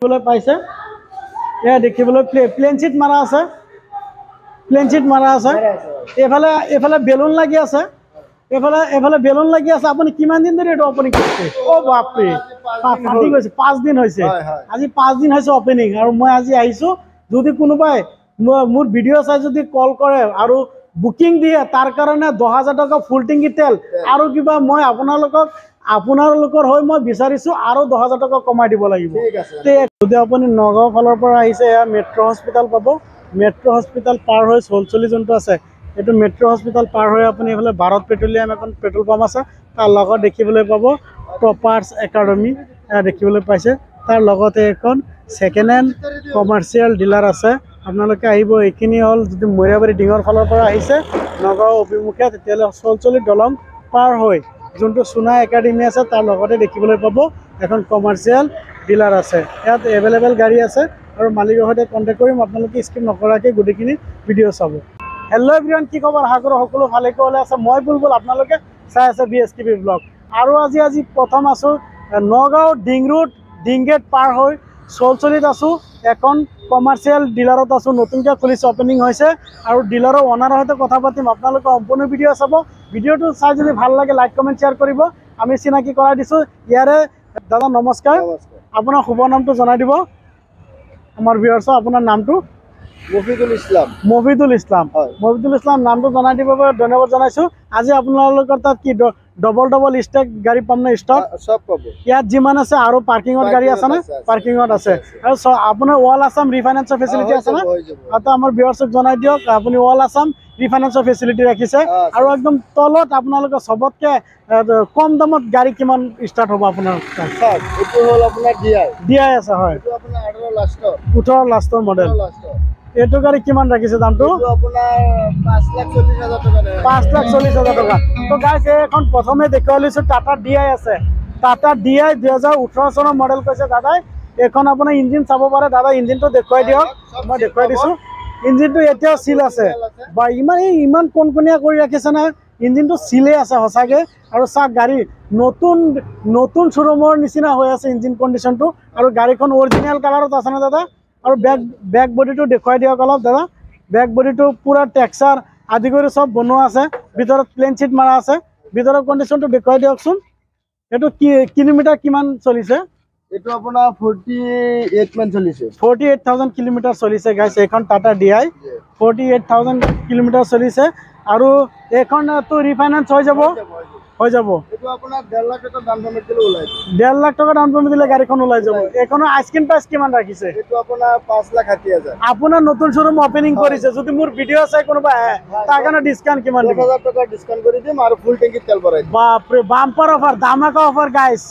পাইছে এয়া দেখিবলৈ প্লেন চিট মাৰা আছে এফালে এফালে বেলুন লাগি আছে এফালে বেলুন লাগি আছে আপুনি কিমান দিন ধৰি এটা ওপেনিং কৰিছে ও বাপৰে ফাটি গৈছে 5 দিন হৈছে আজি 5 দিন হৈছে ওপেনিং আৰু মই আজি আহিছো যদি কোনোবাই মোৰ ভিডিও চাই যদি কল কৰে আৰু বুকিং দিয়ে তাৰ কাৰণে 10000 টকা ফুল টেংকি তেল আৰু কিবা মই আপোনালোকৰ হৈ মই বিচাৰিছো আৰু 10000 টকা কমাই দিব লাগিব তে যদি আপুনি নগাঁও ফালৰ পৰা আহিছে এয়া মেট্ৰ হস্পিটাল পাব মেট্ৰ হস্পিটাল পাৰ হৈ সোলচলি যোনটো আছে এটো মেট্ৰ হস্পিটাল পাৰ হৈ আপুনি এফালে ভাৰত পেট্ৰলিয়াম এখন পেট্ৰল পাম্প আছে তাৰ লগত দেখিবলৈ পাব টপাৰ্স একাডেমি দেখিবলৈ পাইছে তাৰ লগতে এখন সেকেন্ড হ্যান্ড কমাৰ্শিয়াল ডিলাৰ আছে আপোনালোকে আহিব এইখিনি হল যদি মৰিয়াবাৰী ডিঙৰ ফালৰ পৰা আহিছে নগাঁও অভিমুখে তেতিয়ালে সোলচলি দলং পাৰ হৈ যোনটো সোনা একাডেমি আছে তাৰ লগতে দেখিবলৈ পাব এখন কমাৰ্শিয়াল ডিলাৰ আছে ইয়াত এভেইলেবল গাড়ী আছে আৰু মালিকৰ সৈতে কন্টাক্ট কৰিম আপোনালোকে স্কিপ নকৰাকৈ গুডিখিনি ভিডিও চাব হেল্ল এভৰিৱান কি খবৰ হাগৰ সকলো ভালে কলে আছে মই বুলবুল আপোনালোকে চাই আছে বিএসটিভি ব্লগ আৰু আজি প্ৰথম আছো নগাঁও ডিং ৰোড ডিং গেট পাৰ হৈ সোলচলিত আছো এখন কমাৰ্শিয়াল ডিলাৰত আছো নতুনকৈ খুলিছে ওপেনিং হৈছে আৰু ডিলাৰৰ ওনাৰৰ সৈতে কথা পাতিম আপোনালোকে সম্পূৰ্ণ ভিডিও চাব ভিডিওটো চাই যদি ভাল লাগে লাইক কমেন্ট শেয়াৰ কৰিব আমি চিনাকি কৰাই দিছো ইয়াৰে দাদা নমস্কাৰ আপোনাৰ শুভ নামটো জনাই দিব আমাৰ ভিউয়াৰ্স আপোনাৰ নামটো মফিদুল ইসলাম নামটো জনাই দিব ধন্যবাদ জনাইছো আজি আপোনালোকৰ তাত কি ডবল স্টেক গাড়ী পাম না স্টক সব পাব ইয়াত যিমান আছে আৰু পাৰ্কিংৰ গাড়ী আছে না পাৰ্কিংত আছে আৰু আপোনাৰ অল আসাম ৰিফাইনেন্সৰ ফেসিলিটি আছে না আৰু আমাৰ ভিউয়াৰ্সক জনাই দিয়ক আপুনি অল আসাম ৰিফাইনেন্সৰ ফেসিলিটি ৰাখিছে আৰু একদম তলত আপোনালোকৰ সবতকে কম দামত গাড়ী কিমান স্টাৰ্ট হ'ব আপোনাৰ সব এটো হল আপোনাৰ ডিআই আছে হয় এটো আপোনাৰ 18 লাষ্টৰ মডেল এটো গাড়ী কিমান ৰাখিছে দামটো এটো আপোনাৰ 5,40,000 টকা 5,40,000 টকা তো গাইস এখন প্ৰথমে দেখুৱাই লৈছো টাটা ডিআই আছে টাটা ডিআই 2018 চনৰ মডেল কৈছে দাদাই এখন আপোনাৰ ইঞ্জিন চাব পাৰে দাদা ইঞ্জিনটো দেখুৱাই দিয়ক মই দেখুৱাই দিছো ইঞ্জিনটো এতিয়াও সিল আছে বা ইমান কোনকনিয়া কৰি ৰাখিছে না ইঞ্জিনটো সিলে আছে হসাকে আৰু সাক গাড়ী নতুন শোৰুমৰ নিচিনা হৈ আছে ইঞ্জিন কন্ডিশনটো আৰু গাড়ীখন অৰিজিনাল কালাৰত আছে না দাদা আৰু ব্যাক বডিটো দেখুৱাই দিয়ক অলপ দাদা ব্যাক বডিটো পুৰা টেক্সচাৰ আদি কৰি সব বনোৱা আছে ভিতৰত প্লেন চিট মাৰা আছে ভিতৰৰ কন্ডিশনটো দেখুৱাই দিয়কচোন এটো কিলোমিটাৰ কিমান চলিছে এটো আপোনাৰ 48 মান চলিছে 48000 কিলোমিটাৰ চলিছে গাইস এখন টাটা ডিআই 48000 কিলোমিটাৰ চলিছে আৰু এখন তো ৰিফাইনান্স হৈ যাব এটো আপোনাৰ 1.5 লাখ টকা ডাউন পেমেন্ট দিলে ওলাই 1.5 লাখ টকা ডাউন পেমেন্ট দিলে গাড়ীখন ওলাই যাব এখনৰ আস্কিং প্ৰাইস কিমান ৰাখিছে এটো আপোনাৰ 5,80,000 আপোনাৰ নতুন শোৰুম ওপেনিং কৰিছে যদি মোৰ ভিডিও চাই কোনোবা তাৰ কাৰণে ডিসকাউন্ট কিমান দিব 10,000 টকা ডিসকাউন্ট কৰি দিম আৰু ফুল টেংকি তেল ভৰাই দিম বাপ ৰে বাম্পাৰ অফাৰ ধামাকা অফাৰ গাইস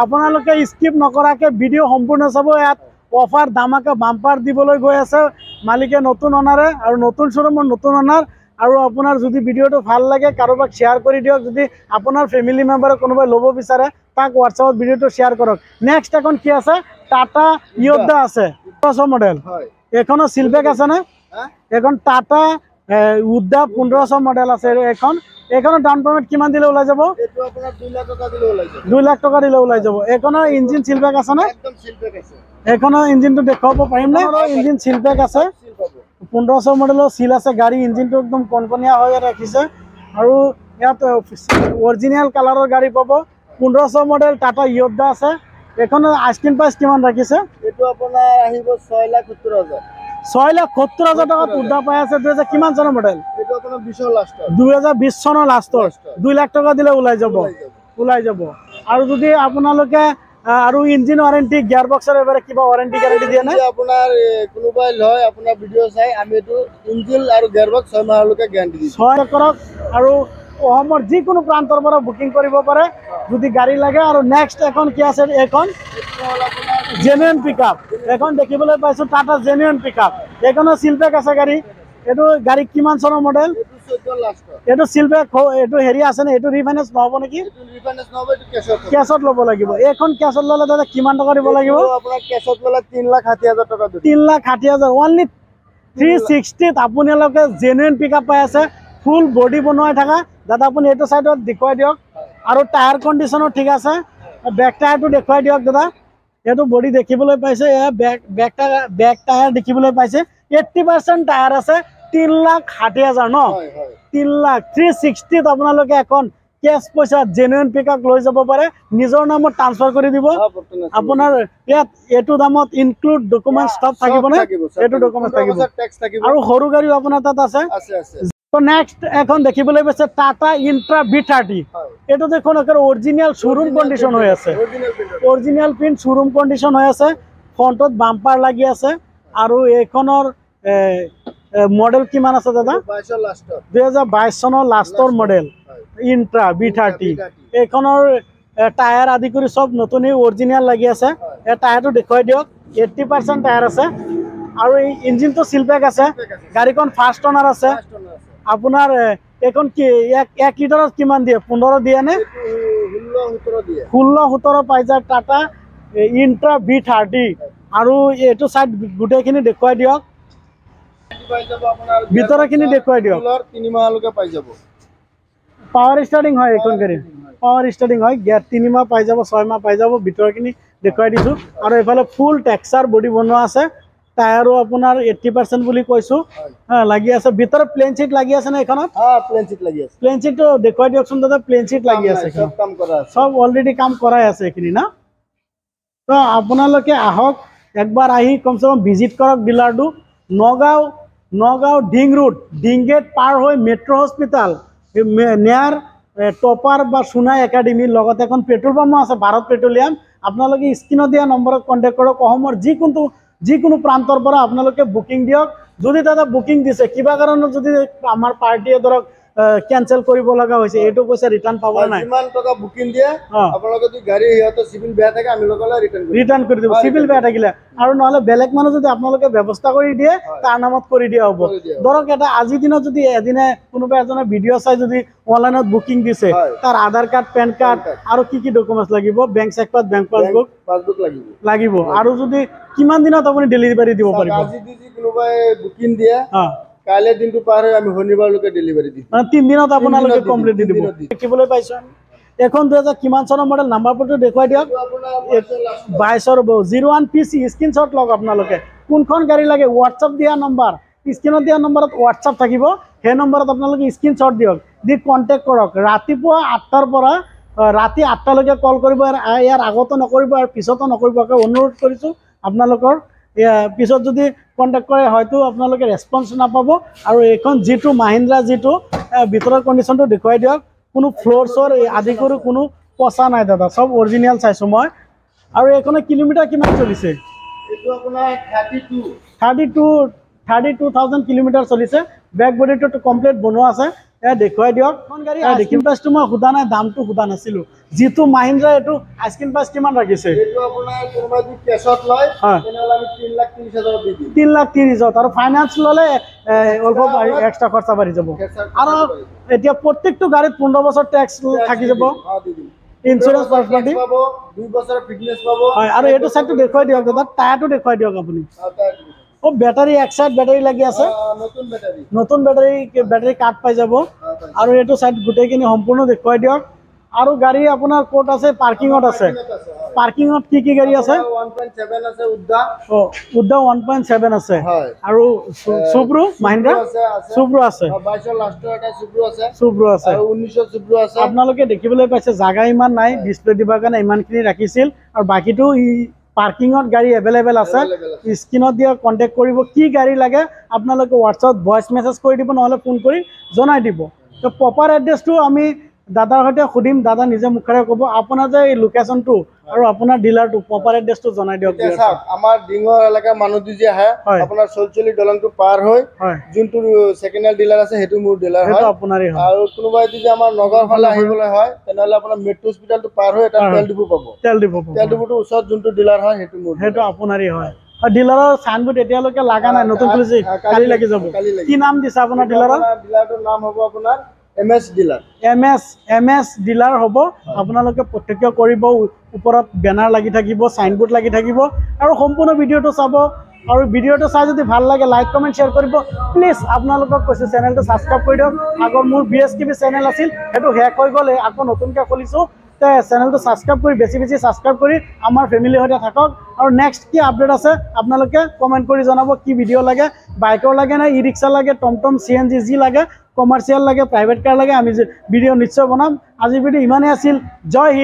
আপোনালোকে স্কিপ নকৰাকে ভিডিও সম্পূৰ্ণ চাব ইয়াত অফাৰ ধামাকা বাম্পাৰ দিবলৈ গৈ আছে মালিকে নতুন অনাৰে আৰু নতুন শোৰুমৰ নতুন অনাৰ আৰু আপোনাৰ যদি ভিডিওটো ভাল লাগে কাৰোবাক শেয়াৰ কৰি দিয়ক যদি আপোনাৰ ফ্যামিলি মেম্বাৰে কোনোবাই ল'ব বিচাৰে তাক WhatsAppত ভিডিওটো শেয়াৰ কৰক নেক্সট এখন কি আছে টাটা ইয়োদ্ধা আছে 1500 মডেল হয় এখনো সিলবেক আছে না এখন টাটা ইয়োদ্ধা 1500 মডেল আছে এখনো ডাউন পেমেন্ট কিমান দিলে ওলাই যাব এটো আপোনাৰ 2 লাখ টকা দিলে ওলাই যাব 2 লাখ টকা দিলে ওলাই যাব এখনো ইঞ্জিন সিলবেক আছে না একদম সিলবেক আছে এখনো ইঞ্জিনটো দেখাব পাৰিম না ইঞ্জিন সিলবেক আছে 1500 মডেলৰ সিল আছে গাড়ী ইঞ্জিনটো একদম কনকনিয়া হৈ ৰাখিছে আৰু ইয়াত অৰিজিনাল কালাৰৰ গাড়ী পাব 1500 মডেল টাটা ইয়োদ্ধা আছে এখনো আস্কিং প্ৰাইস কিমান ৰাখিছে এটো আপোনাৰ আহিব 6,70,000 6,70,000 টকা উদ্দা পাই আছে 2000 কিমান চনৰ মডেল এটো আপোনাৰ 20 লাষ্টৰ 2020 চনৰ লাষ্টৰ 2 লাখ টকা দিলে ওলাই যাব আৰু যদি আপোনালোকে আৰু ইঞ্জিন ওয়াৰেন্টি গিয়াৰ বক্সৰ এবাৰে কিবা ওয়াৰেন্টি গ্যাৰান্টি দিয়ে না আপোনাৰ কোনোবাই লয় আপোনাৰ ভিডিও চাই আমি এটো ইঞ্জিন আৰু গিয়াৰ বক্স 6 মাহলৈকে গ্যাৰান্টি দিম 6 কৰক আৰু অসমৰ যিকোনো প্ৰান্তৰ পৰা বুকিং কৰিব পাৰে যদি গাড়ী লাগে আৰু নেক্সট এখন কি আছে এখন জেনুইন পিকআপ এখন দেখিবলৈ পাইছো টাটা জেনুইন পিকআপ এখনো সিলবেক আছে গাড়ী এটো গাড়ী কিমান চনৰ মডেল এটো 14 লাষ্টৰ এটো সিলবেক এটো হেৰি আছে না এটো ৰিফাইনেন্স নহব নেকি ৰিফাইনেন্স নহব এটো কেছত ল'ব লাগিব এখন কেছত ল'লে দাদা কিমান টকা দিব লাগিব আপোনাৰ কেছত ল'লে 3,60,000 টকা দিব 3,60,000 অনলি 360 আপোনালোকে জেনুইন পিকআপ পাই আছে ফুল বডি বনোৱাই থাকা দাদা আপুনি এটো সাইডত দেখুৱাই দিয়ক আৰু টায়াৰ কন্ডিশনো ঠিক আছে ব্যাক টায়াৰটো দেখুৱাই দিয়ক দাদা এইটো বডি দেখিবলৈ পাইছে, এয়া বেক টায়াৰ দেখিবলৈ পাইছে, 80% টায়াৰ আছে, 3,60,000 ন, 3,360 আপোনালোকে এখন কেছ পইচা জেনুইন পিকআপ লৈ যাব পাৰে, নিজৰ নামত ট্ৰান্সফাৰ কৰি দিব। আপোনাৰ ইয়াত এইটো দামত ইনক্লুড ডকুমেন্টস সব থাকিবনে? এইটো ডকুমেন্টস থাকিব আৰু সৰু গাড়ীও আপোনাৰ তাত আছে। তো নেক্সট এখন দেখিবলৈ পাইছে টাটা ইন্ট্ৰা B30। এইটো দেখোন একেবাৰে অৰিজিনাল শ্বৰুম কণ্ডিশ্যন হৈ আছে, অৰিজিনাল প্ৰিন্ট শ্বৰুম কণ্ডিশ্যন হৈ আছে, ফ্ৰণ্টত বাম্পাৰ লাগি আছে আৰু এইখনৰ মডেল কিমান আছে দাদা? 2022 চনৰ লাষ্টৰ মডেল ইন্ট্ৰা B30। এইখনৰ টায়াৰ আদি কৰি সব নতুনেই অৰিজিনাল লাগি আছে। এই টায়াৰটো দেখুৱাই দিয়ক, 80% টায়াৰ আছে আৰু এই ইঞ্জিনটো সিলপেক আছে, গাড়ীখন ফাৰ্ষ্ট অনাৰ আছে। আপোনাৰ এখন কি 1 লিটাৰত কিমান দিয়ে? 15 দিয়ে নে? 16-17 পাই যায় টাটা ইন্ট্ৰা B30। আৰু এইটো সাইড গোটেইখিনি দেখুৱাই দিয়ক, ভিতৰখিনি দেখুৱাই দিয়ক। 3 মাহলৈকে পাই যাব। পাৱাৰ ষ্টাৰ্টিং হয় এইখন গাড়ী, পাৱাৰ ষ্টাৰ্টিং হয়, গেট 3 মাহ পাই যাব, 6 মাহ পাই যাব। ভিতৰখিনি দেখুৱাই দিছো আৰু এইফালে ফুল টেক্সাৰ বডি বনোৱা আছে। টায়াৰো আপোনাৰ 80% বুলি কৈছো লাগি আছে। ভিতৰত প্লেন চিট লাগি আছে না এখনত? প্লেন চিট লাগি আছে। প্লেন চিটটো দেখুৱাই দিয়কচোন দাদা, প্লেন চিট লাগি আছে, সব কাম কৰা আছে, সব অলৰেডি কাম কৰাই আছে এইখিনি না। তো আপোনালোকে আহক একবাৰ, আহি কমচে কম ভিজিট কৰক ডিলাৰটো। নগাঁও ডিং ৰোড, ডিং গেট পাৰ হৈ মেট্ৰ' হস্পিটাল নিয়াৰ টপাৰ বা সোনাই একাডেমীৰ লগত এখন পেট্ৰল পাম্পো আছে, ভাৰত পেট্ৰলিয়াম। আপোনালোকে স্ক্ৰীনত দিয়া নম্বৰত কণ্টেক্ট কৰক। অসমৰ যিকোনো প্ৰান্তৰ পৰা আপোনালোকে বুকিং দিয়ক। যদি দাদা বুকিং দিছে, কিবা কাৰণত যদি আমাৰ পাৰ্টিয়ে ধৰক কেনসেল কৰিব লগা হৈছে, এইটো পইচা ৰিটাৰ্ণ পাব নাই। যিমান টকা বুকিং দিয়ে আপোনালোকে যদি গাড়ী হিহঁতৰ সিভিল বেয়া থাকে আমি লগলে ৰিটাৰ্ণ কৰি দিব, সিভিল বেয়া থাকিলে। আৰু নহলে বেলেগ মানুহ যদি আপোনালোকে ব্যৱস্থা কৰি দিয়ে, তাৰ নামত কৰি দিয়া হ'ব। ধৰক এটা আজিৰ দিনত যদি এদিনে কোনোবা এজনে ভিডিঅ' চাই যদি অনলাইনত বুকিং দিছে, তাৰ আধাৰ কাৰ্ড, পেন কাৰ্ড আৰু কি ডকুমেন্টস লাগিব? বেংক চেকপাছ, বেংক পাছবুক লাগিব। আৰু যদি কিমান দিনত আপুনি ডেলিভাৰী দিব পাৰিব? আজি যদি কোনোবাই বুকিং দিয়ে, কাইলে দিনটো পাৰ হৈ আমি শনিবাৰলৈকে ডেলিভাৰী দিম, মানে 3 দিনত আপোনালোকে কমপ্লিট দি দিব। দেখিবলৈ পাইছো এখন 2000 কিমান চনৰ মডেল, নাম্বাৰ প্লেটটো দেখুৱাই দিয়ক। 22 01 PC স্ক্ৰীনশ্বট লওক আপোনালোকে। কোনখন গাড়ী লাগে হোৱাটছআপ দিয়া নম্বৰ, স্ক্ৰীনত দিয়া নম্বৰত হোৱাটছআপ থাকিব, সেই নম্বৰত আপোনালোকে স্ক্ৰীনশ্বট দিয়ক, দি কণ্টেক্ট কৰক। ৰাতিপুৱা 8টাৰ পৰা ৰাতি 8টালৈকে কল কৰিব, ইয়াৰ আগতো নকৰিব আৰু পিছতো নকৰিব, অনুৰোধ কৰিছোঁ আপোনালোকৰ। পিছত যদি কণ্টেক্ট কৰে হয়তো আপোনালোকে ৰেছপন্স নাপাব। আৰু এইখন যিটো মাহিন্দ্ৰা, যিটো ভিতৰৰ কণ্ডিশ্যনটো দেখুৱাই দিয়ক, কোনো ফ্ল'ৰ চ'ৰ আদি কৰি কোনো পচা নাই দাদা, সব অৰিজিনেল চাইছোঁ মই। আৰু এইখনে কিলোমিটাৰ কিমান চলিছে? এইটো আপোনাৰ 32,000 কিলোমিটাৰ চলিছে। বেক বডিটো কমপ্লিট বনোৱা আছে, দেখুৱাই দিয়ক। এখন গাড়ী আইস্কিন প্ৰাইচটো মই সোধা নাই, দামটো সোধা নাছিলোঁ। যিটো মাহিন্দ্ৰা, এইটো আইস্কিন প্ৰাইচ কিমান ৰাখিছে? এইটো আপোনাৰ কোনোবা যদি কেছত লয় তেনেহ'লে আমি 3,30,000 দি দিম। 3,30,000 আৰু ফাইনেন্স ল'লে অল্প এক্সট্ৰা খৰচা বাঢ়ি যাব। আৰু এতিয়া প্ৰত্যেকটো গাড়ীত 15 বছৰ টেক্স থাকি যাব, ইঞ্চুৰেঞ্চ ফাৰ্ষ্ট পাৰ্টি 2 বছৰ ফিটনেছ পাব। হয়, আৰু এইটো চাইডটো দেখুৱাই দিয়ক দাদা, টায়াৰটো দেখুৱাই দিয়ক আপুনি। বেটাৰী এক চাইড বেটাৰী লাগি আছে, নতুন বেটাৰী কাৰ্ড পাই যাব। আৰু এইটো চাইড গোটেইখিনি সম্পূৰ্ণ দেখুৱাই দিয়ক। আৰু গাড়ী আপোনাৰ ক'ত আছে? পাৰ্কিঙত আছে। পাৰ্কিঙত কি গাড়ী আছে? 1.7 আছে, উদ্দা 1.7 আছে। আৰু সুব্ৰু, মাহিন্দ্ৰা সুব্ৰু আছে, 22 লাষ্টৰ এটা সুব্ৰু আছে, আৰু 19 সুব্ৰু আছে। আপোনালোকে দেখিবলৈ পাইছে জাগা ইমান নাই, ডিসপ্লে দিবৰ কাৰণে ইমানখিনি ৰাখিছিল। আৰু বাকীটো পাৰ্কিঙত গাড়ী এভেইলেবল আছে। স্ক্ৰীনত দিয়া কণ্টেক্ট কৰিব, কি গাড়ী লাগে আপোনালোকে হোৱাটছআপত ভইচ মেছেজ কৰি দিব, নহ'লে ফোন কৰি জনাই দিব। তো প্ৰপাৰ এড্ৰেছটো আমি দাদাৰ সৈতে সুধিম, দাদা নিজে মুখেৰে ক'ব। আপোনাৰ যে এই লোকেশ্যনটো আৰু আপোনাৰ ডিলাৰটো প্ৰপাৰ এড্ৰেছটো জনাই দিয়ক। আমাৰ ডিঙৰ এলেকাৰ মানুহটো যে আহে, আপোনাৰ চলচলি দলংটো পাৰ হৈ যোনটো ছেকেণ্ড হেণ্ড ডিলাৰ আছে, সেইটো মোৰ ডিলাৰ হয়, আপোনাৰে হয়। আৰু কোনোবাই যদি আমাৰ নগৰ ফালে আহিবলৈ হয় তেনেহ'লে আপোনাৰ মেট্ৰ' হস্পিটালটো পাৰ হৈ এটা তেল ডিপু পাব। তেল ডিপুটোৰ ওচৰত যোনটো ডিলাৰ হয় সেইটো আপোনাৰেই হয়। ডিলাৰৰ চাইনবোৰ্ড এতিয়ালৈকে লগা নাই, নতুন খুলিছে, কালি লাগি যাব। কি নাম দিছে আপোনাৰ ডিলাৰৰ? ডিলাৰটোৰ নাম হ'ব আপোনাৰ MS ডিলাৰ। MS ডিলাৰ হ'ব। আপোনালোকে প্ৰত্যক্ষ কৰিব, ওপৰত বেনাৰ লাগি থাকিব, চাইনবোৰ্ড লাগি থাকিব। আৰু সম্পূৰ্ণ ভিডিঅ'টো চাব, আৰু ভিডিঅ'টো চাই যদি ভাল লাগে লাইক কমেণ্ট শ্বেয়াৰ কৰিব। প্লিজ আপোনালোকক কৈছোঁ চেনেলটো ছাবস্ক্ৰাইব কৰি দিয়ক। আগৰ মোৰ BSTV চেনেল আছিল, সেইটো শেষ হৈ গ'ল, আকৌ নতুনকৈ খুলিছোঁ। চেনেলটো ছাবস্ক্ৰাইব কৰি বেছি ছাবস্ক্ৰাইব কৰি আমাৰ ফেমিলিৰ সৈতে থাকক আৰু নেক্সট কি আপডেট আছে আপোনালোকে কমেণ্ট কৰি জনাব কি ভিডিঅ' লাগে বাইকৰ লাগে নে ই ৰিক্সা লাগে টমটম CNG যি লাগে কমাৰ্চিয়েল লাগে প্ৰাইভেট কাৰ লাগে আমি ভিডিঅ' নিশ্চয় বনাম আজিৰ ভিডিঅ' ইমানেই আছিল জয় হিন্দ